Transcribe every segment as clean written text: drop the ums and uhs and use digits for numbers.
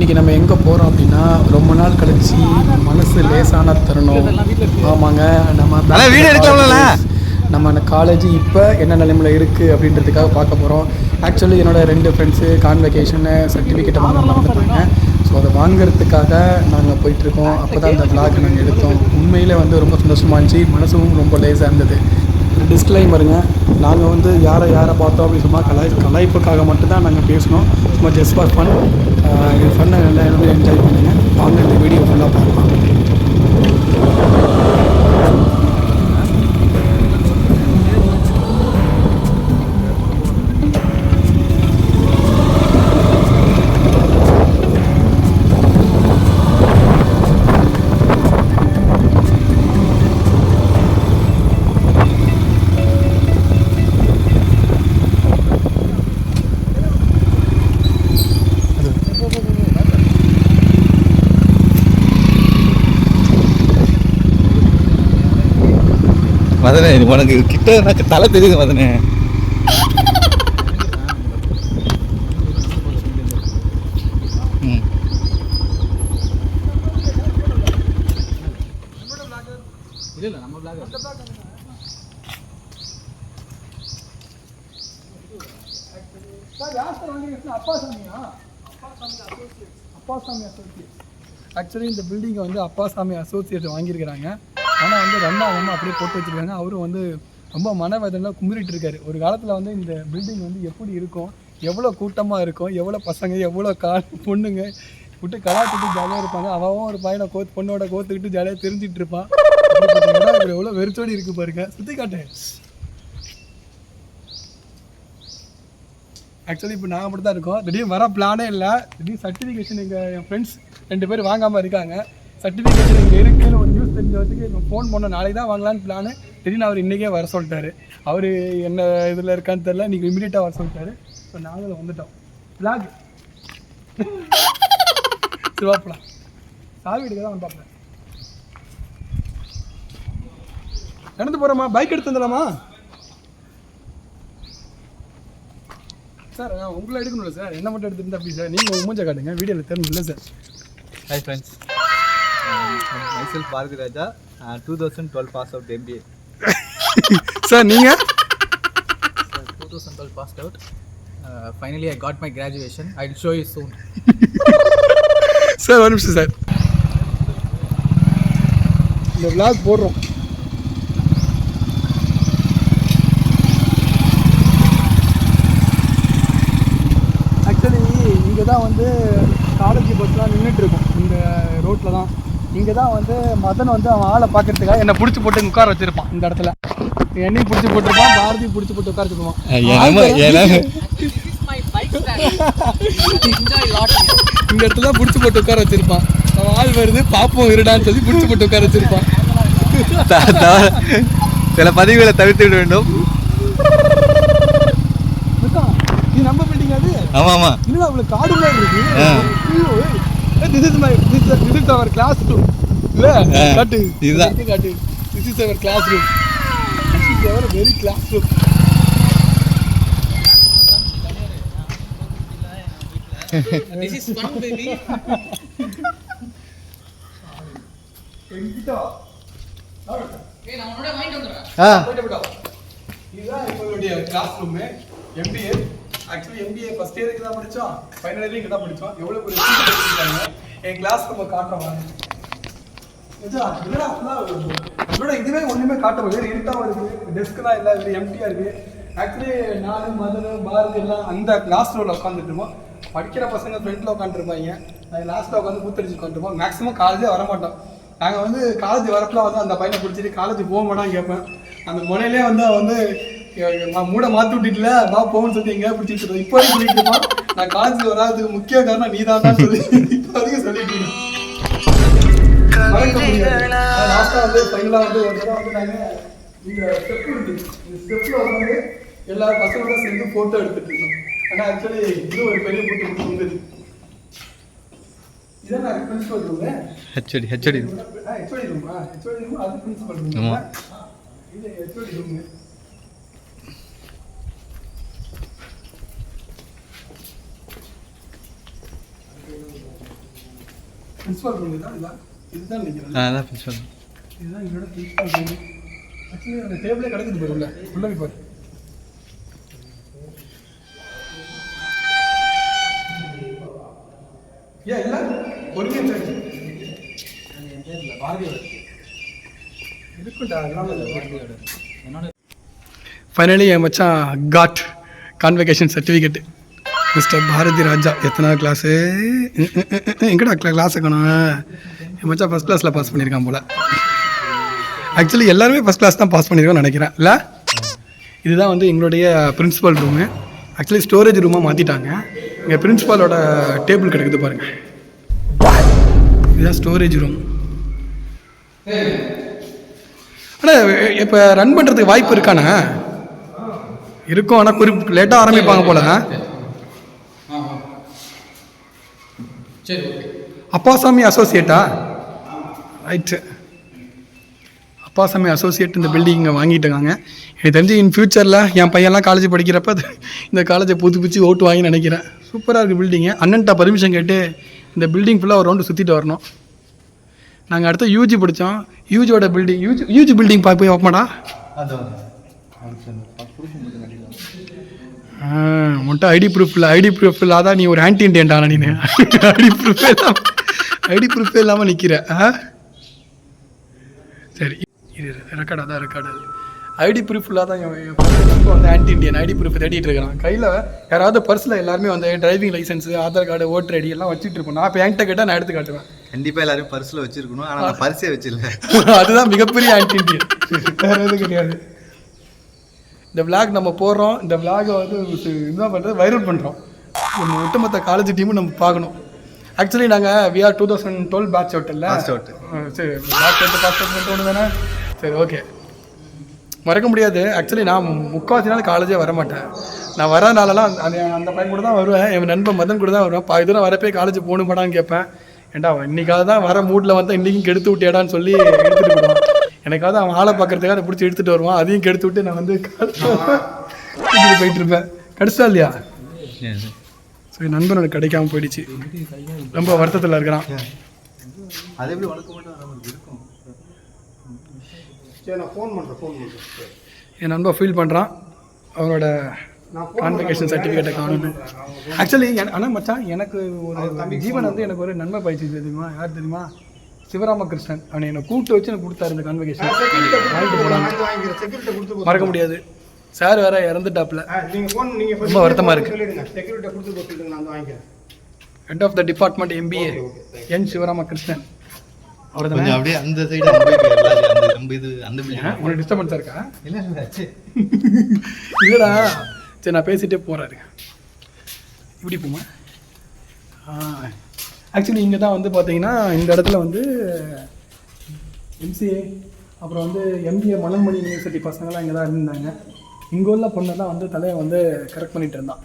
இன்றைக்கி நம்ம எங்கே போகிறோம் அப்படின்னா ரொம்ப நாள் கழிச்சு மனசு லேசான தருணம். ஆமாங்க, நம்ம வீடியோ எடுக்கலாம்ல. நம்ம அந்த காலேஜ் இப்போ என்ன நிலைமையில் இருக்குது அப்படின்றதுக்காக பார்க்க போகிறோம். ஆக்சுவலி என்னோடய 2 ஃப்ரெண்ட்ஸு கான்வெகேஷனு சர்டிஃபிகேட்டை வாங்க மறந்துட்டாங்க. ஸோ அதை வாங்கிறதுக்காக நாங்கள் போயிட்டுருக்கோம். அப்போ தான் அந்த விளாக் நாங்கள் எடுத்தோம். உண்மையில் வந்து ரொம்ப சந்தோஷமாக இருந்துச்சு, மனசும் ரொம்ப லேசாக இருந்தது. ஒரு டிஸ்க்ளைமருங்க, நாங்கள் யாரை பார்த்தோம் அப்படின்னு சொன்னால் கலாய்ப்புக்காக மட்டும்தான் நாங்கள் பேசணும். சும்மா ஜஸ்ட் ஃபார் ஃபன். இது ஃபன்னை எல்லாம் என்ஜாய் பண்ணுங்கள். வாங்க இந்த வீடியோ ஃபுல்லாக பார்க்கலாம். மதனே, உனக்கு கிட்ட எனக்கு தலை தெரியுது மதனே. ஆக்சுவலி இந்த பில்டிங்கை வந்து அப்பாசாமி அசோசியேட் வாங்கியிருக்கிறாங்க. ஆனால் வந்து 2ஆம் அப்படியே போட்டு வச்சுருக்காங்க. அவரும் வந்து ரொம்ப மனவேதனையில் கும்பிட்டு இருக்காரு. ஒரு காலத்தில் வந்து இந்த பில்டிங் வந்து எப்படி இருக்கும், எவ்வளோ கூட்டமாக இருக்கும், எவ்வளோ பசங்க, எவ்வளோ பொண்ணுங்க விட்டு கலாச்சிட்டு ஜாலியாக இருப்பாங்க. அவன் ஒரு பையனை பொண்ணோட கோத்துக்கிட்டு ஜாலியாக தெரிஞ்சிட்டு இருப்பான். எவ்வளோ வெறிச்சோடி இருக்குது பாருங்க. சுற்றி காட்டு. ஆக்சுவலி இப்போ நாங்கள் மட்டும் தான் இருக்கோம். திடீர்னு வர பிளானே இல்லை. திடீர்னு சர்டிஃபிகேஷன் என் ஃப்ரெண்ட்ஸ் 2 பேர் வாங்காமல் இருக்காங்க. சர்டிஃபிகேஷன் இங்கே இருக்குன்னு ஒரு நியூஸ் தெரிஞ்ச வச்சுக்கு இப்போ ஃபோன் பண்ணோம். நாளைக்கு தான் வாங்கலான்னு பிளானு. திடீர்னு அவர் இன்றைக்கே வர சொல்லிட்டாரு. அவர் என்ன இதில் இருக்கான்னு தெரில. இன்றைக்கி இமீடியட்டாக வர சொல்லிட்டாரு. ஸோ நாங்களும் வந்துட்டோம். பிளாக் சிவாப்பலாம் சாவி எடுக்க தான் வந்து பார்ப்பேன். நடந்து போகிறோமா? பைக் எடுத்து வந்துடலாமா சார்? உங்களை எடுக்கணும்ல சார், என்ன மட்டும் எடுத்துருந்தா அப்படி சார்? நீங்கள் மூஞ்ச காட்டுங்க, வீடியோவில் தெரிஞ்சில்ல sir. Hi friends, myself Bharati Raja, 2012 pass out MBA. Sir நீங்கள்? 2012 passed out. Finally I got my graduation. I'll show you soon. Sir ஒரு நிமிஷம் சார், இந்த vlog போடுறோம். ஆக்சுவலி இங்கே தான் வந்து காலேஜ் பஸ்லாம் நின்றுட்டுருக்கும். இந்த ரோட்டில் தான். இங்கே தான் வந்து மதன் வந்து அவன் ஆளை பார்க்கறதுக்காக என்னை பிடிச்சி போட்டு உட்கார வச்சிருப்பான். இந்த இடத்துல என்னையும் பிடிச்சி போட்டுருப்பான், பாரதி பிடிச்சி போட்டு உட்கார வச்சுருப்பான். இந்த இடத்துல பிடிச்சி போட்டு உட்கார வச்சிருப்பான். அவன் ஆள் வருது பாப்போம் இருடான்னு சொல்லி பிடிச்சி போட்டு உட்கார வச்சிருப்பான். சில பதிவுகளை தவிர்த்து விட வேண்டும். நீ நம்ம பில்டிங் அது? ஆமா ஆமா. இல்ல அவளுக்கு காடு மாதிரி இருக்கு. This is our classroom. இல்ல காட்டு. இதுதான் காட்டு. This is our classroom. This is our very classroom. This is fun baby. எங்கிட்டா? ஏய் நான் உன்னோட வாங்கிட்டு வந்துறேன். போய்டா. இதுதான் எங்களுடைய classroom. MBA. Actually MBA first இயருக்கு தான் படித்தோம், ஃபைனல் இயருக்கு இங்கே தான் படித்தோம். எவ்வளோ பெரிய படிச்சிருக்காங்க. என் கிளாஸ் நம்ம காட்டுறோம். இதோட இதுவே ஒன்றுமே காட்ட முடியாது. இருட்டாக இருக்குது, டெஸ்க்லாம் இல்லை, இது எம்டியாக இருக்குது. ஆக்சுவலி நான் மதன் பாரதி எல்லாம் அந்த கிளாஸ் ரூமில் உட்காந்துட்டுருப்போம். படிக்கிற பசங்க ஃப்ரெண்டில் உட்காந்துருப்பாங்க, அது லாஸ்ட்டில் உட்காந்து கூத்தடிச்சு உட்காந்துருப்போம். மேக்ஸிமம் காலேஜே வரமாட்டோம். நாங்கள் வந்து காலேஜ் வரப்பெல்லாம் வந்து அந்த பையனை பிடிச்சிட்டு காலேஜ் போக மாட்டான்னு கேட்பேன். அந்த முனையிலே வந்து அவன் வந்து மூட மாற்றி விட்டுட்டுல வா போகணும்னு சொல்லி எங்கேயா பிடிச்சிட்டு இப்போ வரைக்கும் சொல்லிட்டு இருப்பான். நான் காலேஜ் வராதுக்கு முக்கிய காரணம் நீ தான் சொல்லி இப்போ வரைக்கும் சொல்லிட்டு இருக்கேன். மறக்க முடியாது. லாஸ்ட்டாக வந்து ஃபைனலாக வந்து ஒரு தடவை வந்து நாங்கள் இந்த ஸ்டெப் இருக்குது, இந்த ஸ்டெப்பில் வந்து எல்லா பசங்களோட சேர்ந்து ஃபோட்டோ எடுத்துட்டு இருக்கோம். ஆனால் ஆக்சுவலி இது ஒரு பெரிய ஃபோட்டோ இருந்தது. இதான் நான் பிரின்சிபல் ரூமு. ஹெச்ஓடி ரூமா? ஹெச்ஓடி ரூம் அது பிரின்சிபல் ரூம். இது ஹெச்ஓடி ரூமு. பிரின்சிபல் ரூம் இதுதான் நினைக்கிறேன். அதான் பிரின்சிபல். இதுதான் என்னோட பிரின்சிபல் ரூம். ஆக்சுவலி அந்த டேபிளே கிடக்குது பாரு உள்ள போய் பாரு. ஏன் இல்லை ஒருமே பாரதியோட இருக்குண்டா என்னோட. ஃபைனலி என் மச்சான் got convocation certificate mister Bharathi Raja. எத்தனாவது கிளாஸு எங்கடா கிளாஸ் இருக்கணும். என் மச்சான் ஃபஸ்ட் கிளாஸில் பாஸ் பண்ணியிருக்கான் போல். ஆக்சுவலி எல்லாருமே ஃபஸ்ட் கிளாஸ் தான் பாஸ் பண்ணியிருக்கோம்னு நினைக்கிறேன் இல்லை. இதுதான் வந்து எங்களுடைய பிரின்சிபல் ரூமு. ஆக்சுவலி ஸ்டோரேஜ் ரூமாக மாற்றிட்டாங்க. இங்கே பிரின்சிபாலோட டேபிள் கிடைக்குது பாருங்கள். இதுதான் ஸ்டோரேஜ் ரூம். ஆனால் இப்போ ரன் பண்ணுறதுக்கு வாய்ப்பு இருக்காண்ணா? இருக்கும், ஆனால் லேட்டாக ஆரம்பிப்பாங்க போல. அப்பாசாமி அசோசியேட்டா? ரைட்டு, அப்பாசாமி அசோசியேட் இந்த பில்டிங் இங்கே வாங்கிட்டு இருக்காங்க. எனக்கு தெரிஞ்சு இன் ஃபியூச்சரில் என் பையன்லாம் காலேஜ் படிக்கிறப்ப இந்த காலேஜை புதுப்பிச்சு ஓட்டு வாங்கி நினைக்கிறேன். சூப்பராக இருக்குது பில்டிங்கு. அண்ணன்ட்ட பர்மிஷன் கேட்டு இந்த பில்டிங் ஃபுல்லாக ஒரு ரவுண்டு சுற்றிட்டு வரணும். நாங்கள் அடுத்து யூஜி படித்தோம். யூஜியோட பில்டிங் யூஜி பில்டிங் போய் வைப்பமாடா. உன்ட்ட ஐடி ப்ரூஃப் இல்லை. ஐடி ப்ரூஃப் இல்லாதான் நீ ஒரு ஆன்டி இண்டியன்டான நீ. ஐடி ப்ரூஃபே இல்லாமல் நிற்கிற. சரி இது ரெக்கார்டு, அதான் ரெக்கார்டு. ஐடி ப்ரூஃப் இல்லாதான் வந்து ஆன்டி இண்டியன் ஐடி ப்ரூஃப் தேடிட்டு இருக்கிறான். கையில் யாராவது பர்ஸில் எல்லாருமே வந்து driving licence, Aadhaar card, voter ID எல்லாம் வச்சுட்டு இருப்போம். நான் இப்போ என்கிட்ட கேட்டால் நான் எடுத்து காட்டுவேன். கண்டிப்பாக எல்லாரும் பர்ஸில் வச்சுருக்கணும். ஆனால் நான் பர்ஸே வச்சிடல. அதுதான் மிகப்பெரிய ஆன்டி இண்டியன், வேறு எதுவும் கிடையாது. இந்த விளாக் நம்ம போடுறோம். இந்த விளாகை வந்து இதுதான் பண்ணுறது, வைரல் பண்ணுறோம். நம்ம ஒட்டுமொத்த காலேஜ் டீமும் நம்ம பார்க்கணும். ஆக்சுவலி நாங்கள் விஆர் 2012 பேட்ச் அவுட்டில். சரி, பேட்ச் அவுட் பாஸ் அவுட் பண்ணிட்டு தானே. சரி, ஓகே, மறக்க முடியாது. ஆக்சுவலி நான் முக்கால்வாசி நாள் காலேஜே வர மாட்டேன். நான் வரனாலலாம் அந்த பையன் கூட தான் வருவேன். என் நண்பன் மதன் கூட தான் வருவேன். இதெல்லாம் வரப்பே காலேஜ் போகணும் படான்னு கேட்பேன். ஏன்டா இன்னைக்காவது தான் வர மூடில் வந்து இன்றைக்கும் கெடுத்து விட்டியாடான்னு சொல்லி எடுத்துகிட்டு போடுவான். எனக்காவது அவன் ஆளை பார்க்கறதுக்காக அதை பிடிச்சி எடுத்துகிட்டு வருவான். அதையும் கெடுத்து விட்டு நான் வந்து போயிட்டு இருப்பேன். கிடைச்சா இல்லையா? சரி, நண்பனோட கிடைக்காம போயிடுச்சு. ரொம்ப வருத்தத்தில் இருக்கிறான். அது எப்படி வளர்க்க மாட்டோம் இருக்கும். சரி, நான் ஃபோன் பண்ணுறேன். என் நண்பன் ஃபீல் பண்ணுறான். அவனோட கான்வெகேஷன் சர்டிஃபிகேட்டை காணணும். ஆக்சுவலி ஆனால் மச்சான், எனக்கு ஒரு ஜீவன் வந்து எனக்கு ஒரு நன்மை பயிற்சி தெரியுமா? யார் தெரியுமா? சிவராமகிருஷ்ணன். அவனை என்னை கூப்பிட்டு வச்சு எனக்கு கொடுத்தாரு இந்த கான்வெகேஷன். வாங்கிட்டு போடாமல் மறக்க முடியாது. சார் வேற இறந்துட்டாப்ல. ரொம்ப வருத்தமாக இருக்குது. Head of the department MBA N Sivaramakrishnan. அவர் தான். அப்படியே அந்த சைடு அந்த உனக்கு டிஸ்டர்பன்ஸாக இருக்கா? இல்லைடா, சரி நான் பேசிகிட்டே போகிறாரு. இப்படி போமா. ஆக்சுவலி இங்கே தான் வந்து பார்த்தீங்கன்னா இந்த இடத்துல வந்து MCA அப்புறம் வந்து MBA மலர்மணி யூனிவர்சிட்டி பசங்களாம் இங்கே தான் இருந்தாங்க. இங்கே உள்ள பொண்ணை தான் வந்து தலையை வந்து கரெக்ட் பண்ணிட்டு இருந்தான்.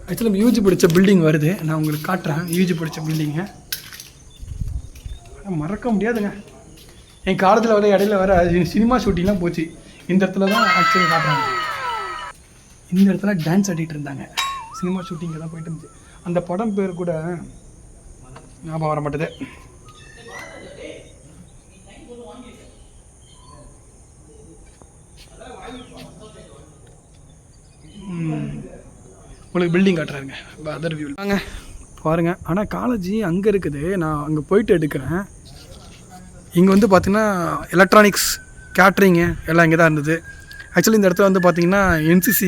ஆக்சுவலி யூஜி படித்த பில்டிங் வருது, நான் உங்களுக்கு காட்டுறேன். யூஜி படித்த பில்டிங்கை மறக்க முடியாதுங்க. என் காலத்தில் வர இடையில வர சினிமா ஷூட்டிங்லாம் போச்சு. இந்த இடத்துல தான் ஆக்சுவலி காட்டுறாங்க. இந்த இடத்துல டான்ஸ் ஆடிட்டு இருந்தாங்க. சினிமா ஷூட்டிங் தான் போயிட்டு இருந்துச்சு. அந்த படம் பேர் கூட ஞாபகம் வர மாட்டேது. உங்களுக்கு பில்டிங் காட்டுறாருங்க, அதர் வியூ வாங்க பாருங்கள். ஆனால் காலேஜ் அங்கே இருக்குது, நான் அங்கே போயிட்டு எடுக்கிறேன். இங்கே வந்து பார்த்திங்கன்னா எலக்ட்ரானிக்ஸ், கேட்ரிங்கு எல்லாம் இங்கே தான் இருந்தது. ஆக்சுவலி இந்த இடத்துல வந்து பார்த்திங்கன்னா NCC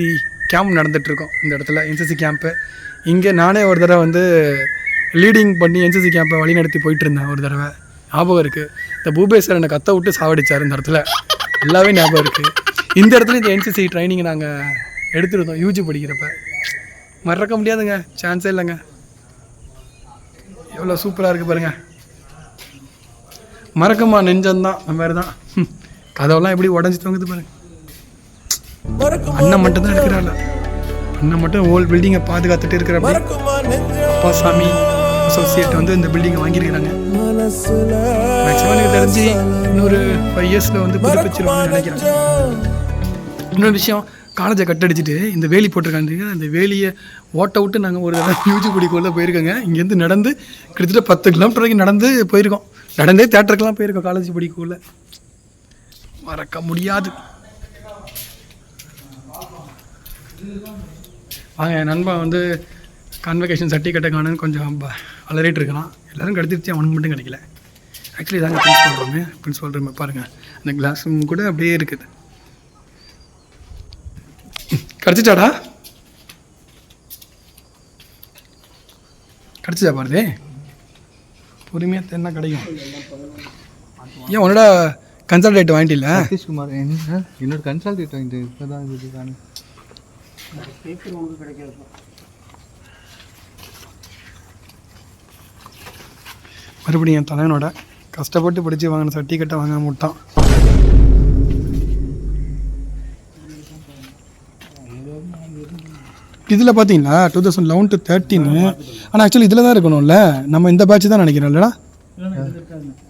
கேம்ப் நடந்துகிட்ருக்கோம். இந்த இடத்துல NCC கேம்ப்பு. இங்கே நானே ஒரு தடவை வந்து லீடிங் பண்ணி NCC கேம்பை வழி நடத்தி போயிட்டு இருந்தேன் ஒரு தடவை. ஞாபகம் இருக்குது. இந்த பூபேஸ்வர் என்னை கத்த விட்டு சாவடிச்சார் இந்த இடத்துல. எல்லாமே ஞாபகம் இருக்குது. இந்த இடத்துல இந்த NCC ட்ரைனிங் நாங்கள் எடுத்துருந்தோம் யூஜி படிக்கிறப்ப. மறக்க முடியாதுங்க, சான்ஸே இல்லைங்க. எவ்வளோ சூப்பராக இருக்குது பாருங்கள். மறக்கமா நெஞ்சந்தான் அந்த மாதிரி தான். கதவெல்லாம் எப்படி உடஞ்சி தொங்குது பாருங்க. அண்ணன் மட்டும் தான் இருக்கிறாள். அண்ணன் மட்டும் ஹோல் பில்டிங்கை பாதுகாத்துட்டு இருக்கிறப்ப அப்பாசாமி அசோசியேட் வந்து இந்த பில்டிங்கை வாங்கியிருக்கிறாங்க. மேக்ஸிமம் எனக்கு தெரிஞ்சு இன்னொரு 5 இயர்ஸில் வந்து புதுப்பிச்சிருவாங்கன்னு நினைக்கிறேன். இன்னொரு விஷயம், காலேஜை கட்டடிச்சிட்டு இந்த வேலி போட்டிருக்காங்க. அந்த வேலியை ஓட்ட விட்டு நாங்கள் ஒரு யூஜிக்குடிக்குள்ளே போயிருக்கோங்க. இங்கேருந்து நடந்து கிட்டத்தட்ட 10 கிலோமீட்டர் வரைக்கும் நடந்து போயிருக்கோம். நடந்தே தேட்டருக்கெல்லாம் போயிருக்கோம் காலேஜ் படிக்கக்குள்ள. மறக்க முடியாது. வாங்க, என் நண்பன் வந்து கான்வெகேஷன் சர்டிஃபிகேட்டை காணுன்னு கொஞ்சம் அலறிட்டு இருக்கலாம். எல்லோரும் கிடச்சிருச்சு, அவனுக்கு மட்டும் கிடைக்கல. ஆக்சுவலி இதாங்க பிரின்ஸ்பால் ரூமு. பிரின்ஸ்பால் ரூம் பாருங்கள், அந்த கிளாஸ் ரூம் கூட அப்படியே இருக்குது. கிடச்சிட்டாடா? கிடச்சிச்சா பாருதே, பொறுமையாக தேன்னா கிடைக்கும். ஏன் உன்னோட கன்சல்டேட் வாங்கிட்டில்ல? சதீஷ்குமார் என்னோட கன்சல்டேட் வாங்கிட்டு இப்போ தான் இதுக்கான மறுபடியும் என் தலைவனோட கஷ்டப்பட்டு படித்து வாங்கின சர்டிஃபிகேட்டை வாங்க முட்டான். இதில் பார்த்தீங்களா 2011 to 13. ஆனால் ஆக்சுவலி இதில் தான் இருக்கணும்ல. நம்ம இந்த பேட்ச் தான் நினைக்கிறோம் இல்லைடா?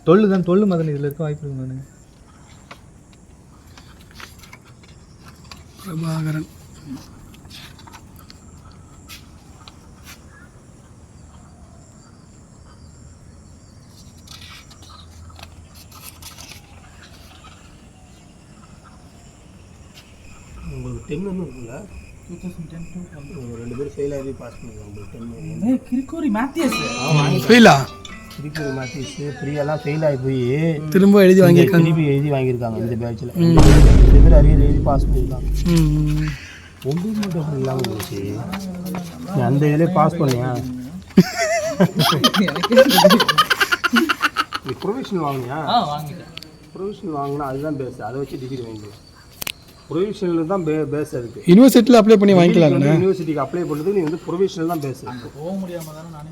12 மதன் இதில் இருக்க வாய்ப்பு இருக்கு மதன். பிரபாகரன் உங்களுக்கு 10 ஒன்றும் இருக்குல்ல? 2010 2 பேரும் ஃபெயில் ஆகி பாஸ் பண்ணிருக்காங்க. உங்களுக்கு 10 கிரிக்கோரி மேத்தியஸ் ஃபெயிலா? திருப்பி மாத்திஸ் ஃப்ரீயெல்லாம் ஃபெயில் ஆகி போய் திரும்ப எழுதி வாங்கியிருக்காங்க. திருப்பி எழுதி வாங்கியிருக்காங்க இந்த பேட்சில். 2 பேர் அரியர் எழுதி பாஸ் பண்ணியிருக்காங்க. 9 மட்டும் அப்படி இல்லாமல் போச்சு. நீ அந்த இதிலே பாஸ் பண்ணியா? நீ ப்ரொவிஷனல் வாங்கினியா? வாங்கிட்டேன். ப்ரொவிஷனல் வாங்கினா அதுதான் பேஸ். அதை வச்சு டிகிரி வாங்கிக்கலாம். ப்ரொவிஷனல் தான் பேஸ் இருக்குது. யூனிவர்சிட்டியில் அப்ளை பண்ணி வாங்கிக்கலாம். யூனிவர்சிட்டிக்கு அப்ளை பண்ணுறது நீ வந்து ப்ரொவிஷனல் தான் பேஸ். போக முடியாமல் தானே நானே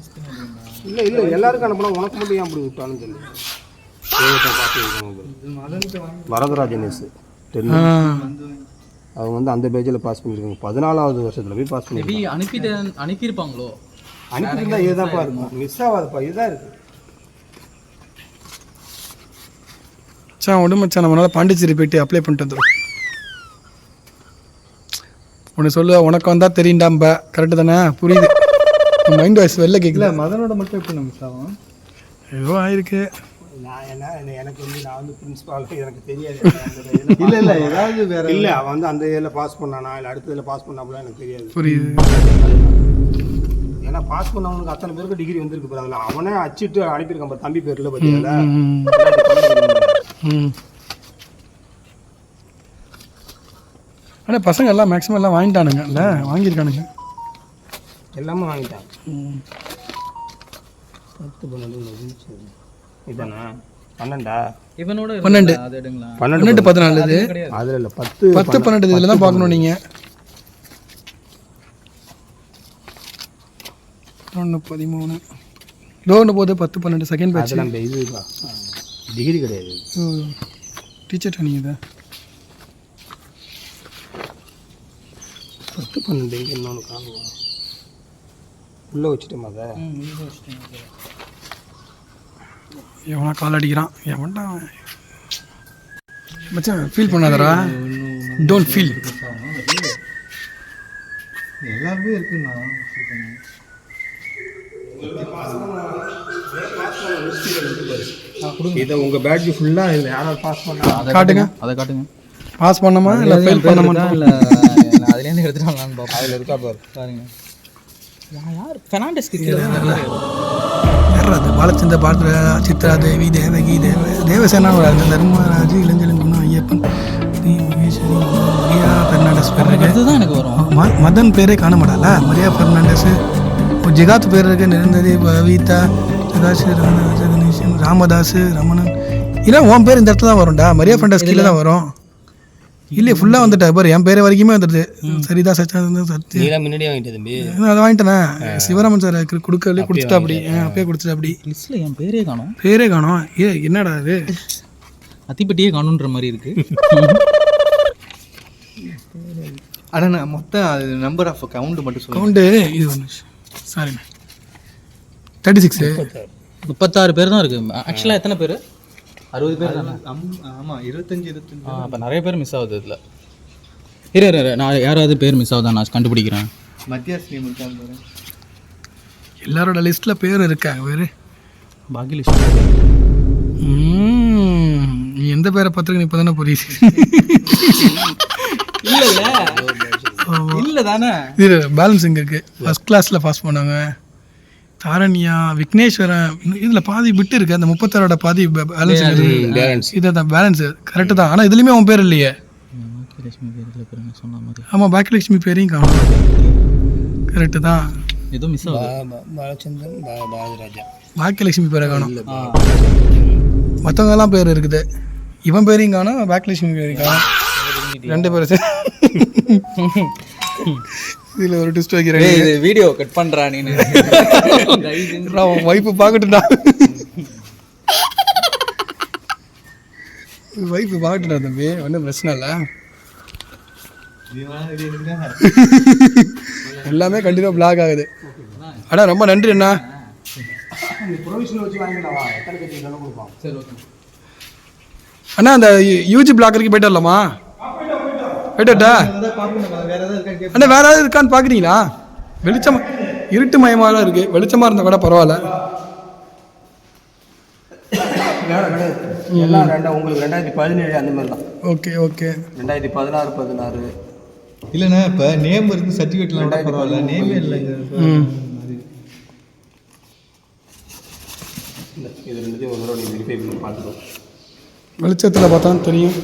இல்லை எல்லாருக்கும் அனுப்பினா உனக்கு மட்டும் ஏன் அப்படி விட்டாலும் சொல்லி வரதராஜன் அவங்க வந்து அந்த பேஜில் பாஸ் பண்ணியிருக்காங்க. 14வது வருஷத்தில் போய் பாஸ் பண்ணியிருக்காங்க. அனுப்பியிருப்பாங்களோ? அனுப்பியிருந்தா இதுதான்ப்பா இருக்கும், மிஸ் ஆகாதுப்பா. இதுதான் இருக்குது. சார் ஒன்று மச்சான், நம்மளால் பாண்டிச்சேரி போயிட்டு அப்ளை பண்ணிட்டு வந்துடும். ஒன்று சொல்லுவா, உனக்கு வந்தால் தெரியுண்டாம்ப. கரெக்டு தானே? புரியுது. மைண்ட் வாய்ஸ் வெளில கேட்கல. மதனோட மட்டும் எப்படி மிஸ் ஆகும்? ஏதோ ஆயிருக்கு. எனக்கு வந்து நான் வந்து பிரின்சிபால் எனக்கு தெரியாது. இல்லை ஏதாவது வேற இல்லை, அவன் வந்து அந்த இதில் பாஸ் பண்ணானா இல்லை அடுத்த இதில் பாஸ் பண்ணாப்புல எனக்கு தெரியாது. புரியுது. ஏன்னா பாஸ் பண்ணவனுக்கு அத்தனை பேருக்கு டிகிரி வந்திருக்கு பாரு. அதில் அவனே அச்சிட்டு அனுப்பியிருக்கான் பாரு, தம்பி பேரில் பார்த்தீங்களா? ஆனால் பசங்க எல்லாம் மேக்ஸிமம் எல்லாம் வாங்கிட்டானுங்க. இல்லை வாங்கியிருக்கானுங்க, எல்லாமே வாங்கிட்டாங்க. 10 12 இதானா 12 இவனோட 12 அது எடுங்களா? 12 14 இது. அதில் இல்லை 10 12 இதில் தான் பார்க்கணும் நீங்கள். 11 13 லோன்னு போது 10 12 செகண்ட் பேட்ச். அதெல்லாம் இதுப்பா டிகிரி கிடையாது. டீச்சர் ட்ரைனிங் இது. 10 12 எங்கே இன்னொன்று காணுவோம். உள்ளே வச்சுட்டோம். அதை எவனா கால் அடிக்கிறான். எவன்டா மச்சான்? ஃபீல் பண்ணாதடா, டோன்ட் ஃபீல். எல்லாமே இருக்குண்ணா. இதை உங்கள் பேட்ஜ் ஃபுல்லாக இதில் யாராவது பாஸ் பண்ணா காட்டுங்க. அதை காட்டுங்க. பாஸ் பண்ணாமா இல்லை ஃபெயில் பண்ணாமா? இல்லை அதுலேருந்து எடுத்துட்டாங்களான்னு பார்ப்போம். அதில் இருக்கா பாரு. பாருங்க யார் ஃபெர்னாண்டஸ் யாராது? பாலச்சந்திர பாரத சித்ரா தேவி தேவகி தேவசேனா தர்மராஜ் இளஞ்சலன் குணம் ஐயப்பன் மகேஸ்வரி மரியா பெர்னாண்டஸ் பேர் இருக்கு. தான் எனக்கு வரும். மதன் பேரே காண மாட்டாளா? மரியா பெர்னாண்டஸ். ஜெகாத் பேர் இருக்கு. நிரந்தரி பவிதா பிரகாஷ் கணேசன் ராமதாஸ் ரமணன். இல்லை உன் பேர் இந்த இடத்துல தான் வரும்டா. மரியா பெர்னாண்டஸ் கீழே தான் வரும். இல்லையே ஃபுல்லாக வந்துட்டா பாரு. என் பேர் வரைக்குமே வந்துடுது. சரிதா சச்சிதானந்தன் சத்யா. நீலாம் முன்னாடியே வாங்கிட்டு தம்பி. அதை வாங்கிட்டேனே. சிவராமன் சார் கொடுக்கவே கொடுத்துட்டா. அப்படி அப்பயே கொடுத்துட்டா. அப்படி லிஸ்ட்டில் என் பேரே காணும். பேரே காணும். என்னடா அது? அத்திப்பட்டியே காணுன்ற மாதிரி இருக்கு. ஆனால் நான் மொத்தம் அது நம்பர் ஆஃப் கவுண்ட் மட்டும் சொல்லுங்கள். கவுண்டு இது ஒன்று. சாரி 36 36 பேர் தான் இருக்கு. ஆக்சுவலாக எத்தனை பேர்? 60 பேர் தானே? ஆமாம் 25 அப்போ நிறைய பேர் மிஸ் ஆகுது இதில். இரு நான் யாராவது பேர் மிஸ் ஆகுதா நான் கண்டுபிடிக்கிறேன். மத்தியாஸ் நேம் இருக்கான்னு பாரு. எல்லாரோட லிஸ்ட்டில் பேர் இருக்காங்க பேர் பாக்கியலட்சுமி. நீ எந்த பேரை பார்த்துருக்கு இப்போ தானே புரியுது. இல்லை தானே இது பேலன்ஸ் எங்கே இருக்குது? ஃபஸ்ட் கிளாஸில் பாஸ் பண்ணாங்க. தாரண்யா, விக்னேஸ்வரன், இதில் பாதி விட்டு இருக்குது. அந்த 36 பாதி பேலன்ஸ். இதான் பேலன்ஸ் கரெக்டு தான். ஆனால் இதுலேயுமே அவன் பேர் இல்லையே. பாக்கியலட்சுமி பேர் சொன்ன மாதிரி. ஆமாம், பாக்கியலட்சுமி பேரையும் காணும். கரெக்டு தான். ஏதோ மிஸ் ஆகுது. பாலச்சந்திரன், பாரதிராஜா. பாக்கியலட்சுமி பேரை காணும். மற்றவங்கெல்லாம் பேர் இருக்குது. இவன் பேரையும் காணும், பாக்கியலட்சுமி பேரையும் காணும். 2 பேர். இதில் ஒரு ட்விஸ்ட் வைக்கிறேன். இது வீடியோ கட் பண்ணுறா நீ. வைப்பு பார்க்கட்டும்டா. வைப்பு பார்க்கட்டும்டா தம்பி, ஒன்றும் பிரச்சனை இல்லை. எல்லாமே கண்டிப்பாக பிளாக் ஆகுது. அண்ணா ரொம்ப நன்றி அண்ணா. அண்ணா அந்த யூஜி பிளாக் வரைக்கும் போயிட்டு வரலாமா? போயிட்டா அண்ணா வேற ஏதாவது இருக்கான்னு பார்க்குறீங்களா? வெளிச்சம் இருட்டு மயமாக தான் இருக்குது. வெளிச்சமாக இருந்தால் கூட பரவாயில்ல. எல்லாம் உங்களுக்கு 2017 அந்த மாதிரி தான். Okay okay. 2016 16 இல்லைண்ணா இப்போ நேம் இருக்கு சர்டிஃபிகேட்லாம் கூட பரவாயில்ல. நேமே இல்லை. இது ரெண்டுத்தையும் ஒரு தடவை நீங்கள் வெரிஃபை பண்ணி பார்த்துக்கோ. வெளிச்சத்தில் பார்த்தா தெரியும்.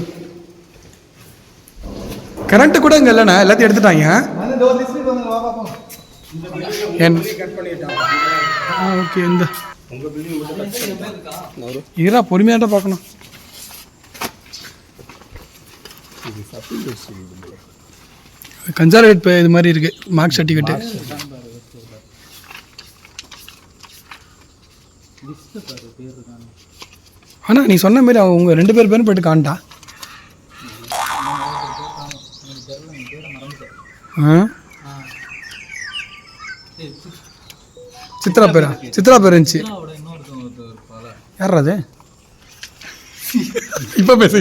கரண்ட்டு கூட இங்கே இல்லைண்ணா, எல்லாத்தையும் எடுத்துட்டாங்க. ஓகே. இந்த இதா பொறுமையாக பார்க்கணும். கன்சார்வேட் இது மாதிரி இருக்குது மார்க் சர்டிஃபிகேட்டு. ஆனால் நீ சொன்ன மாதிரி அவங்க 2 பேர் பேரும் போயிட்டு காண்டா. சித்ரா பேரா? சித்ரா பேர் இருந்துச்சு. யார் அது? இப்போ பேசு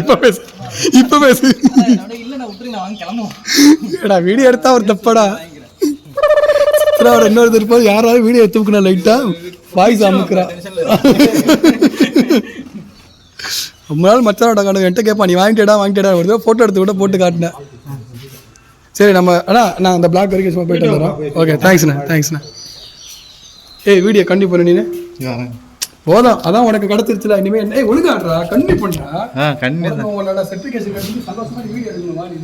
ஏடா வீடியோ எடுத்தா ஒரு தப்பாடா. சித்ராவோட இன்னொரு இருப்போம். யாராவது வீடியோ எடுத்துக்கணும் லைட்டாக வாய்ஸ் அமுக்குறா. ரொம்ப நாள் மச்சானோட கணக்கு என்கிட்ட கேட்பான், நீ வாங்கிட்டேடா ஒரு ஃபோட்டோ எடுத்து கூட போட்டு காட்டினேன். சரி நம்ம அண்ணா நான் அந்த பிளாக் வரைக்கும் சும்மா போயிட்டு வந்துடுறோம். ஓகே தேங்க்ஸ்ண்ணா. ஏய் வீடியோ கண்டிப்பாக பண்ணு நீ. போதும், அதான் உனக்கு கிடச்சிருச்சுல. இனிமேல் என்ன ஒழுங்காடுறா கண்டிப்பாக பண்ணுறா. உங்களோட சர்டிஃபிகேஷன் கிடைச்சி சந்தோஷமாக வீடியோ எடுக்கணும். வா நீ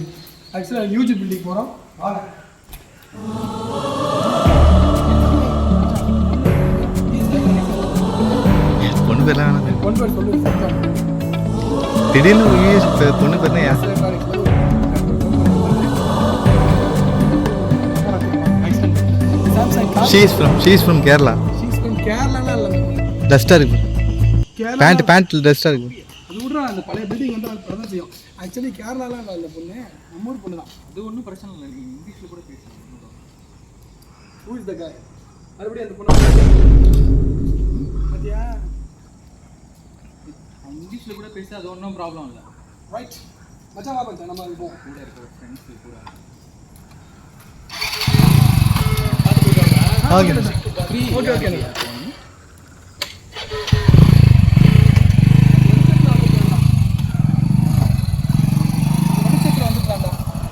ஆக்சுவலாக யூஜி பில்டிங் போகிறோம். வாங்க. பொண்ணு பேர்லாம் பொண்ணு பேர் சொல்லு. திடீர்னு பொண்ணு பேர்னா யார்? She is from Kerala. டஸ்டா இருக்கு. பேண்ட் டஸ்டா இருக்கு. அது விட்றா, அந்த பழைய பில்டிங் வந்து அது பிரதம் செய்யும். ஆக்சுவலி கேரளாலாம் இல்லை அந்த பொண்ணு, நம்ம ஊர் பொண்ணு தான். அது ஒன்றும் பிரச்சனை இல்லை. இங்கிலீஷில் கூட பேசுகிறேன். Who is the guy? மறுபடியும் அந்த பொண்ணு பார்த்தியா? இங்கிலீஷில் கூட பேச அது ஒன்றும் ப்ராப்ளம் இல்லை. ரைட் மச்சான், வா மச்சான், நம்ம அங்கே போவோம். கூட இருக்கிற ஃப்ரெண்ட்ஸு கூட ஓகே.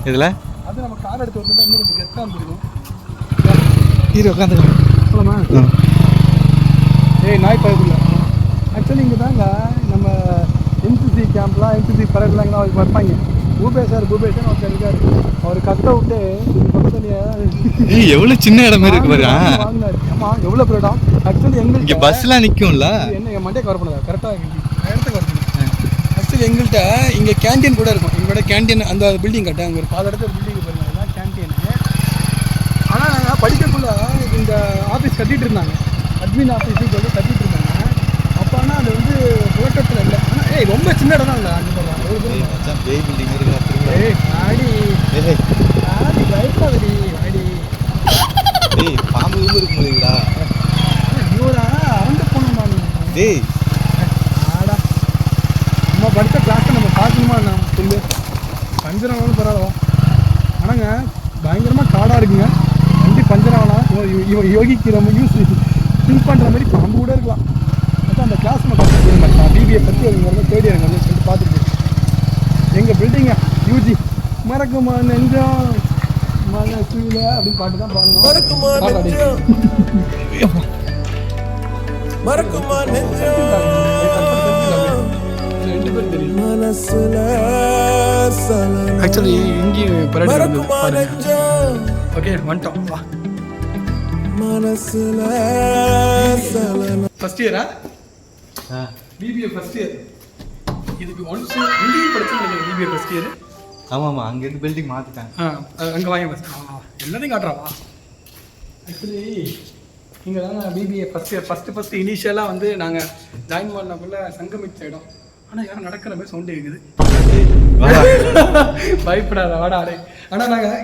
இதில் அது நம்ம கார் எடுத்து வந்து இன்னும் கொஞ்சம் கெத்தாக இருந்துருக்கும். இது உட்காந்துக்கலாம் போலாமா? ஏய் நாய் பழப்பில்லை. ஆக்சுவலி இங்கே தாங்க நம்ம என்சிசி கேம்ப்லாம், என்சிசி பரேட்லாம் இங்கே தான் வைப்பாங்க. பூபேஷன் ஒருத்தர் இருக்காரு. அவர் கத்த விட்டு பக்கத்துலேயே எவ்வளோ சின்ன இடமே இருக்கு பாரு. வாங்கினாரு. ஆமாம், எவ்வளோ பெரிய இடம். ஆக்சுவலி எங்களுக்கு பஸ்லாம் நிற்கும்ல. என்ன என் மண்டே கவர் பண்ணதா கரெக்டாக இடத்துக்கு கவர் பண்ணேன். ஆக்சுவலி எங்கள்கிட்ட இங்கே கேன்டீன் கூட இருக்கும். எங்களோட கேன்டீன் அந்த பில்டிங் கட்ட அங்கே ஒரு பாதடத்து பில்டிங் பாருங்க, அதுதான் கேன்டீன். ஆனால் நாங்கள் படிக்கக்குள்ள இந்த ஆஃபீஸ் கட்டிகிட்டு இருந்தாங்க, அட்மின் ஆஃபீஸுன்னு சொல்லி கட்டிகிட்டு இருந்தாங்க. அப்போ ஆனால் அது வந்து புழக்கத்தில் இல்லை. ஆனால் ரொம்ப சின்ன இடம் தான் இல்லை. ஆடி பயப்படாதடி ஆடி. பாம்பு இருக்கு முடியுங்களா? இவரா அரண்டு போகணும் நான். டேய் ஆடா, நம்ம படித்த கிளாஸை நம்ம பார்க்கணுமா? நான் சொல்லு பஞ்சனாலும் பரவாயில்ல. இதாங்க பயங்கரமாக காடாக இருக்குங்க. வண்டி பஞ்சர் ஆகலாம். இவன் யோகிக்கு நம்ம யூஸ் திங்க் பண்ணுற மாதிரி பாம்பு கூட இருக்கலாம். அதான் அந்த கிளாஸ் நம்ம கற்றுக்க மாட்டேன். பிபிஏ பற்றி அவங்க வந்து தேடி எனக்கு வந்து சொல்லிட்டு பார்த்துட்டு எங்கள் பில்டிங்க யூஜி மறக்குமா நெஞ்சம் மனசுல அப்படின்னு பாட்டு தான் பாடணும். ஆக்சுவலி இங்கேயும் பரவாயில்ல. ஓகே வந்துட்டோம். வா மனசுல ஃபர்ஸ்ட் இயரா பிபிஏ ஃபர்ஸ்ட் இயர். இதுக்கு ஒன்ஸ் இங்கேயும் படிச்சு பிபிஏ ஃபர்ஸ்ட் இயர். ஆமாம் அங்கேருந்து பில்டிங் மாற்றிட்டேன். அங்கே வாங்க ஃபஸ்ட் எல்லாத்தையும் காட்டுறாவா. ஆக்சுவலி இங்கே தாங்க பிபிஏ ஃபஸ்ட் இயர் ஃபஸ்ட்டு இனிஷியலாக வந்து நாங்கள் ஜாயின் பண்ணக்குள்ள சங்கமிச்ச இடம். ஆனால் யாரும் நடக்கிற மாதிரி சவுண்டு கேட்குது. பயப்படாத வாடா அடே. ஆனால் நாங்கள்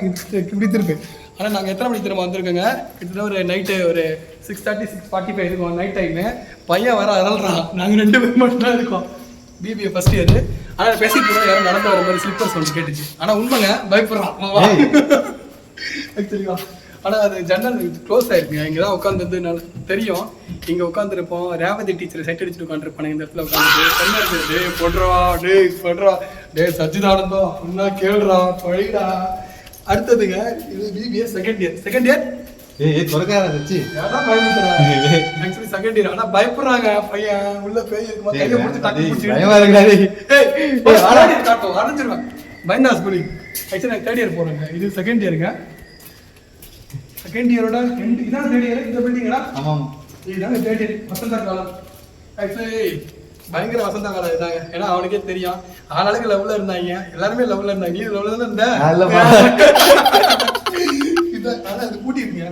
இப்படி திருப்பி ஆனால் நாங்கள் எத்தனை மணிக்கு திரும்ப வந்திருக்கோங்க? கிட்டத்தட்ட ஒரு நைட்டு ஒரு 6:30 6:45 இருக்கும் நைட் டைமு. பையன் வர அதல்றான். நாங்கள் 2 பேர் மட்டும் தான் இருக்கோம் பிபிஏ ஃபஸ்ட் இயர். ஆனால் பேசிட்டு இருக்கோம் யாரும் நடந்து வர மாதிரி ஸ்லிப்பர் சவுண்ட் கேட்டுச்சு. ஆனால் உண்மைங்க பயப்படுறான் ஆக்சுவலியா. ஆனால் அது ஜன்னல் க்ளோஸ் ஆயிருக்குங்க. இங்கே தான் உட்காந்துருந்ததுனால தெரியும். இங்கே உட்காந்துருப்போம். ரேவதி டீச்சர் சைட் அடிச்சுட்டு உட்காந்துருப்பாங்க இந்த இடத்துல உட்காந்து. டே போடுறா டே சச்சிதானந்தம் ஒன்னா கேள்றா பழிடா. அடுத்ததுங்க இது BBA second year. Actually second year. ஆனா பயப்படுறாங்க பையன் உள்ள பேய் இருக்குமா கையை பிடிச்சி டக்கு காட்டும் அடைஞ்சிருவேன் பயந்தா ஸ்கூலிங். ஆக்சுவலி நான் தேர்ட் இயர் போறேங்க. இது செகண்ட் இயருங்க. செகண்ட் இயரோட இதான் தேர்ட் இயர். இந்த பில்டிங்கா? ஆமாம் இதுதாங்க தேர்ட் இயர். வசந்த காலம். ஆக்சுவலி பயங்கர வசந்த காலம் இதாங்க. ஏன்னா அவனுக்கே தெரியும் ஆளாளுக்கு லவ்ல இருந்தாங்க. எல்லாருமே லவ்ல இருந்தாங்க. நீ லவ்ல தானே இருந்த. ஆனா இது பூட்டி இருக்குங்க.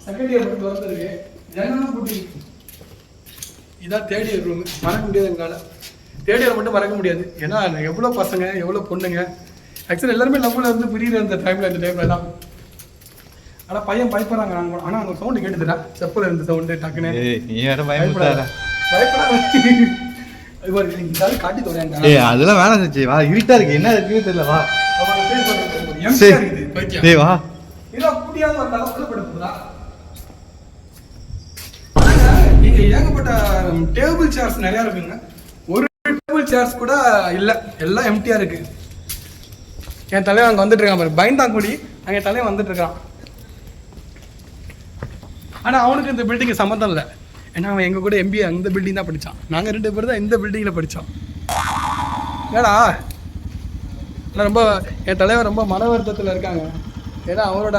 செகண்ட் இயர் மட்டும் திறந்துருக்கு. ஜன்னலும் பூட்டி இருக்கு. இதான் தேர்ட் இயர் ரூம். மறக்க முடியாது எங்களால். தேர்ட் இயர் மட்டும் மறக்க முடியாது. ஏன்னா எவ்வளோ பசங்க எவ்வளோ பொண்ணுங்க. ஆக்சுவலி எல்லாருமே லவ்ல இருந்து பிரியிற இந்த டைம்ல தான். ஆனால் பையன் பயப்படுறாங்க. நாங்கள் ஆனால் அவங்க சவுண்டு கேட்டுதுடா. செப்பல் இருந்த சவுண்டு டக்குன்னு. நீ வேற பயப்படாத. காட்டி தோறேன். அதெல்லாம் வேணாம் சச்சி. வா இருட்டா இருக்கு. என்ன இருக்குன்னு தெரியல. வா வா இங்க ஏகப்பட்ட டேபிள் சேர்ஸ் நிறைய இருக்குங்க. ஒரு டேபிள் சேர்ஸ் கூட இல்ல. எல்லாம் எம்டியா இருக்கு. என் தலைவன் அங்க வந்துட்டு இருக்கான் பாரு. பயந்தாங்குடி அங்க தலைவன் வந்துட்டு இருக்கான். ஆனா அவனுக்கு இந்த பில்டிங் சம்மந்தம் இல்லை. ஏன்னா அவன் எங்க கூட எம்பிஏ அந்த பில்டிங் தான் படிச்சான். நாங்க 2 பேர் தான் இந்த பில்டிங்ல படிச்சோம். ஏடா ரொம்ப என் தலைவர் ரொம்ப மன வருத்தத்தில் இருக்காங்க. ஏன்னா அவரோட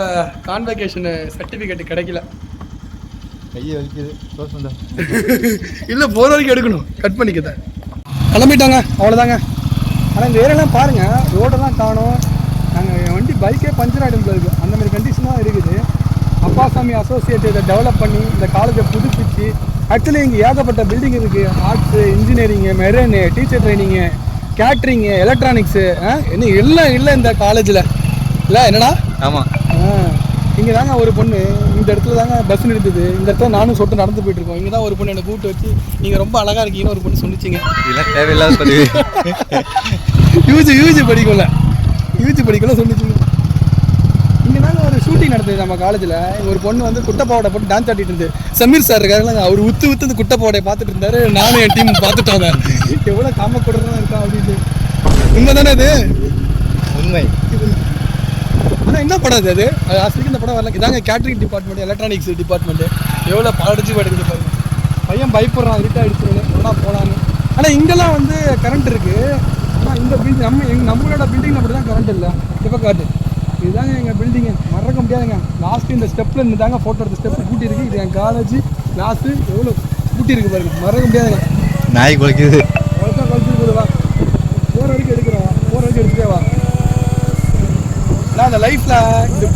கான்வெகேஷன் சர்டிஃபிகேட் கிடைக்கல. கையை வலிக்குது. இல்லை போகிற வரைக்கும் எடுக்கணும். கட் பண்ணிக்கத கிளம்பிட்டாங்க. அவ்வளோதாங்க. ஆனால் இந்த ஏரியாலாம் பாருங்கள். ரோடெல்லாம் காணும். நாங்கள் வண்டி பைக்கே பஞ்சர் ஆகிடும் இருக்குது. அந்த மாதிரி கண்டிஷனாக இருக்குது. அப்பாசாமி அசோசியேட் இதை டெவலப் பண்ணி இந்த காலேஜை புதுப்பிச்சு ஆக்சுவலி இங்கே ஏகப்பட்ட பில்டிங் இருக்குது. Arts, engineering, marine, teacher training, catering, electronics இன்னும் எல்லாம் இல்லை இந்த காலேஜில். இல்லை என்னடா? ஆமாம். இங்கே தாங்க ஒரு பொண்ணு இந்த இடத்துல தாங்க பஸ் நிறுத்துது. இந்த இடத்துல நானும் சொல்லிட்டு நடந்து போயிட்டுருக்கோம். இங்கே தான் ஒரு பொண்ணு என்னை கூப்பிட்டு வச்சு நீங்கள் ரொம்ப அழகாக இருக்கீங்கன்னு ஒரு பொண்ணு சொல்லிச்சிங்க. இதெல்லாம் தேவையில்லாத பதிவு. யூஜி படிக்கல சொல்லிச்சிங்க. இங்கே தாங்க ஒரு ஷூட்டிங் நடந்தது நம்ம காலேஜில். ஒரு பொண்ணு வந்து குட்டப்பாவோட போட்டு டான்ஸ் ஆடிட்டு இருந்து. சமீர் சார் இருக்காருங்க. அவர் உத்து இந்த குட்டப்பாவோடைய பார்த்துட்டு இருந்தாரு. நானும் என் டீம் பார்த்துட்டாங்க. எவ்வளோ காமக்கூடதான் இருக்கா அப்படின்ட்டு. உண்மை தானே அது? உண்மை. ஆனால் என்ன படம் அது ஆசிரியர் இந்த படம் வரல. இதாங்க கேட்ரிங் டிபார்ட்மெண்ட், எலக்ட்ரானிக்ஸ் டிபார்ட்மெண்ட்டு. எவ்வளோ படிச்சு படுக்குது பாருங்க. பையன் பயப்படுறான் இருட்டாக அடிச்சுருன்னு எவ்வளோ போகலான்னு. ஆனால் இங்கெல்லாம் வந்து கரண்ட் இருக்குது. ஆனால் இந்த பில்டிங் நம்மளோட பில்டிங் அப்படி தான் கரண்ட் இல்லை. இப்போ காட்டு இதுதாங்க எங்கள் பில்டிங்கு. மறக்க முடியாதுங்க. லாஸ்ட்டு இந்த ஸ்டெப்பில் இருந்து தாங்க ஃபோட்டோ எடுத்த ஸ்டெப்பு பூட்டி இருக்குது. இது என் காலேஜ் கிளாஸு எவ்வளோ பூட்டி இருக்குது பாருங்க. மறக்க முடியாதுங்க. நாய் குலைக்குது. குலைச்சா குலைச்சிட்டு போதுவா. போகிற வரைக்கும் எடுக்கிறோம். போகிற வரைக்கும் எடுத்துட்டே வா. நான் அந்த லைஃப்பில் இந்த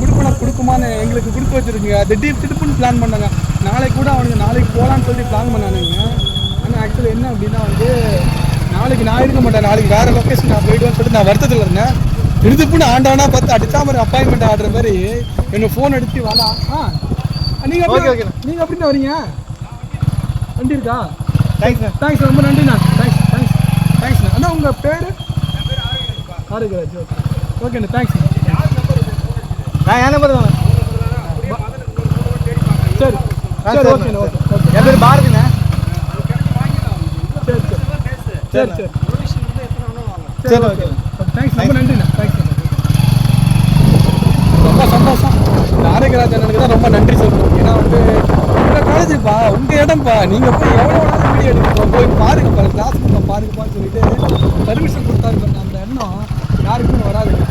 கொடுக்குமான்னு எங்களுக்கு கொடுக்க வச்சுருக்குங்க. திடீர்னு பிளான் பண்ணாங்க. நாளைக்கு கூட அவனுக்கு நாளைக்கு போகலான்னு சொல்லிட்டு பிளான் பண்ணானுங்க. ஆனால் ஆக்சுவலி என்ன அப்படின்னா வந்து நாளைக்கு நான் இருக்க மாட்டேன். நாளைக்கு வேறு லொக்கேஷன் நான் போயிடுவேன்னு சொல்லிட்டு நான் வருத்தத்தில் இருந்தேன். திருப்புன்னு ஆண்டவனா பார்த்து அடித்தா மாதிரி அப்பாயின்மெண்ட் ஆடுற மாதிரி என்னை ஃபோன் அடித்து வாடா. நீங்கள் அப்படின்னு வரீங்க? வண்டி இருக்கா? தேங்க்ஸ் ரொம்ப நன்றிண்ணா. தேங்க்ஸ்ண்ணா. அண்ணா உங்கள் பேர்? ஆறுகராஜ். ஓகேண்ணா தேங்க்ஸ். நான் என் நம்பர் தானே. சரி சரி ஓகேண்ணா ஓகே ஓகே. என் பேர் பாரதிண்ணே. சரி சரி சரி சரி சரி ஓகே. தேங்க்ஸ், ரொம்ப நன்றிண்ணா. தேங்க்ஸ், ரொம்ப சந்தோஷம். இந்த ஆரோக்கியராஜ் அண்ணனுக்கு தான் ரொம்ப நன்றி சொல்லணும். ஏன்னா வந்து உங்கள் காலேஜுப்பா, உங்கள் இடம்ப்பா, நீங்கள் போய் எவ்வளோ நாள் வீடியோ எடுக்கணும், போய் பாருங்கப்பா, கிளாஸ் பாருங்கப்பான்னு சொல்லிட்டு பர்மிஷன் கொடுத்தாரு. அந்த எண்ணம் யாருக்குமே வராதுங்க.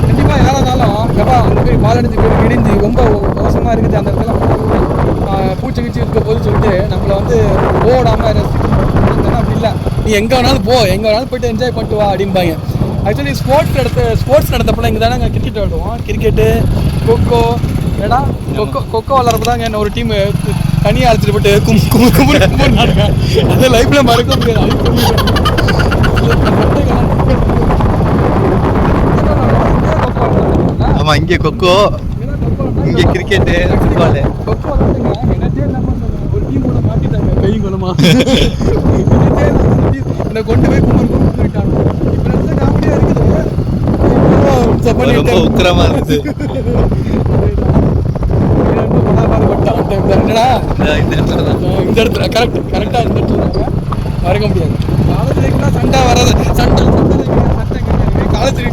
கண்டிப்பாக யாரானாலும் எப்பா அங்கே போய் பாலடைஞ்சு போய் இடிஞ்சு ரொம்ப மோசமாக இருக்குது, அந்த இடத்துல பூச்சி கீச்சி இருக்க போது சொல்லிட்டு நம்மளை வந்து ஓடாமல் ரசிக்கணும். அப்படி இல்லை, நீ எங்கே வேணாலும் போ, எங்கே வேணாலும் போய்ட்டு என்ஜாய் பண்ணிட்டு வா அப்படிம்பாங்க. ஆக்சுவலி ஸ்போர்ட்ஸ் நடத்தப்பெல்லாம் இங்கே தானே கிரிக்கெட் விளாடுவோம். கிரிக்கெட்டு, கொக்கோ, ஏடா கொக்கோ விளாட்றப்ப தாங்க என்ன ஒரு டீம் தனியாக அழைச்சிட்டு போட்டு கும்பிடுறாங்க. அந்த லைஃப்பில் மறக்க முடியாது. ஆமாம், இங்கே கொக்கோ, இங்கே கிரிக்கெட்டு, ஃபுட்பாலு. கொக்கோ விளாடுங்க. என்னட்டே இல்லாமல் ஒரு டீம் கூட மாட்டிட்டாங்க கையும் குளமா. என்னை கொண்டு போய் கும்பிட்டு போயிட்டாங்க. இப்போ காமெடியாக இருக்குது. ரொம்ப உக்கிரமா இருக்குது. என்னடா இந்த இடத்துல தான். இந்த இடத்துல கரெக்டாக இந்த இடத்துல மறக்க முடியாது. காலேஜ் சண்டை வராது. சண்டை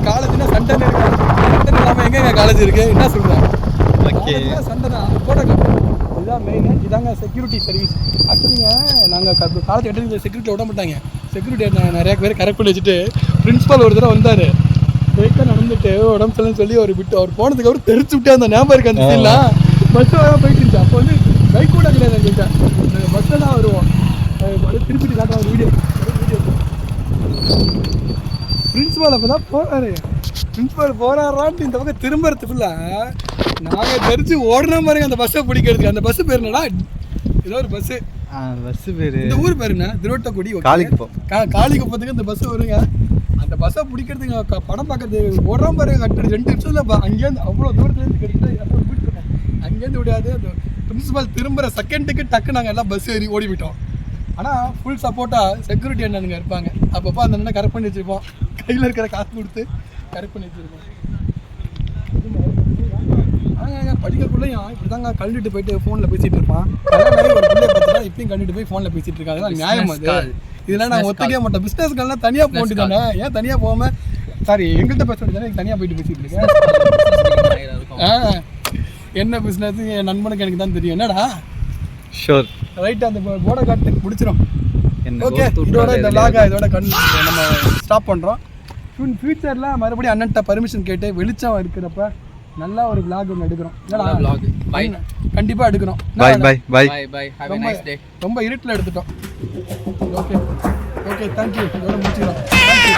காலேஜ்னா சண்டை இருக்காது. சண்டை இல்லாமல் எங்கெங்க காலேஜ் இருக்கு? என்ன சொல்றாங்க? ஓகே, சண்டை தான் போட்டோ. இதுதான் மெயின். இதாங்க செக்யூரிட்டி சர்வீஸ். ஆக்சுவலிங்க நாங்கள் காலேஜ் கட்டி செக்யூரிட்டி விட மாட்டாங்க. செக்யூரிட்டி நிறைய பேர் கரெக்ட் பண்ணி வச்சுட்டு பிரின்ஸிபால் ஒரு தடவை வந்தார். வெயிட்டாக நடந்துட்டு உடம்பு சரியில்லைன்னு சொல்லி அவர் விட்டு அவர் போனதுக்கு அப்புறம் தெரிச்சு விட்டு அந்த ஞாபகம் இருக்கு. அந்த சீன்லாம் பஸ்ஸில் தான் போயிட்டு இருந்துச்சு. அப்போ வந்து பைக் கூட கிடையாது எங்கள்கிட்ட. நாங்கள் பஸ்ஸில் தான் வருவோம். திருப்பிட்டு காட்டுற ஒரு வீடியோ. பிரின்ஸிபால் அப்போ தான் போகிறாரு. பிரின்ஸிபால் போகிறாரான்ட்டு இந்த பக்கம் திரும்புறதுக்குள்ள நாங்கள் தெரிஞ்சு ஓடினா பாருங்க அந்த பஸ்ஸை பிடிக்கிறதுக்கு. அந்த பஸ்ஸு பேர் என்னடா, ஏதோ ஒரு பஸ்ஸு. பஸ்ஸு பேர் இந்த ஊர் பேர் என்ன? திருவட்டக்குடி. காளிக்குப்பம். காளிக்குப்பத்துக்கு இந்த பஸ்ஸு வருங்க. அந்த பஸ்ஸை பிடிக்கிறதுக்கு படம் பார்க்கறது ஓடுறான் பாருங்க. கட்டு 2 நிமிஷத்தில் அங்கேருந்து அவ்வளோ தூரத்துலேருந்து கிடைக்கிது. அங்கேருந்து விடாது. அந்த பிரின்சிபால் திரும்புகிற செகண்டுக்கு டக்கு நாங்கள் எல்லாம் பஸ் ஏறி ஓடி போயிட்டோம். ஆனால் ஃபுல் சப்போர்ட்டாக செக்யூரிட்டி அண்ணனுங்க இருப்பாங்க. அப்பப்போ அந்த அண்ணனை கரெக்ட் பண்ணி வச்சுருப்போம். கையில் இருக்கிற காசு கொடுத்து கரெக்ட் பண்ணி வச்சுருப்போம். படிக்கிறக்குள்ளேயும் இப்படி தாங்க கழுவிட்டு போயிட்டு ஃபோனில் பேசிகிட்டு இருப்பான். ஒரு பிள்ளைய பார்த்துட்டா இப்பயும் கழுவிட்டு போய் ஃபோனில் பேசிகிட்டு இருக்காங்க. அதெல்லாம் நியாயம் அது. இதெல்லாம் நான் ஒத்துக்கவே மாட்டேன். பிஸ்னஸ் கால்லாம் தனியாக போட்டு தானே, ஏன் தனியாக போகாமல் சாரி எங்கள்கிட்ட பேசுறது தானே தனியாக போயிட்டு பேசிகிட்டு இருக்கேன். என்ன பிஸ்னஸ் என் நண்பனுக்கு எனக்கு தான் தெரியும். என்னடா ஷோர் ரைட்டு. அந்த போட காட்டு பிடிச்சிரும். ஓகே, இதோட இந்த லாகா இதோட நம்ம ஸ்டாப் பண்ணுறோம். ஃபியூச்சரில் மறுபடியும் அண்ணன்ட்ட பர்மிஷன் கேட்டு வெளிச்சம் இருக்கிறப்ப நல்லா ஒரு vlog ஒன்று எடுக்கிறோம். கண்டிப்பாக எடுக்கிறோம். ரொம்ப இருட்டில் எடுத்துட்டோம். Okay okay, thank you. இதோட முடிச்சுக்கிறோம். தேங்க்யூ.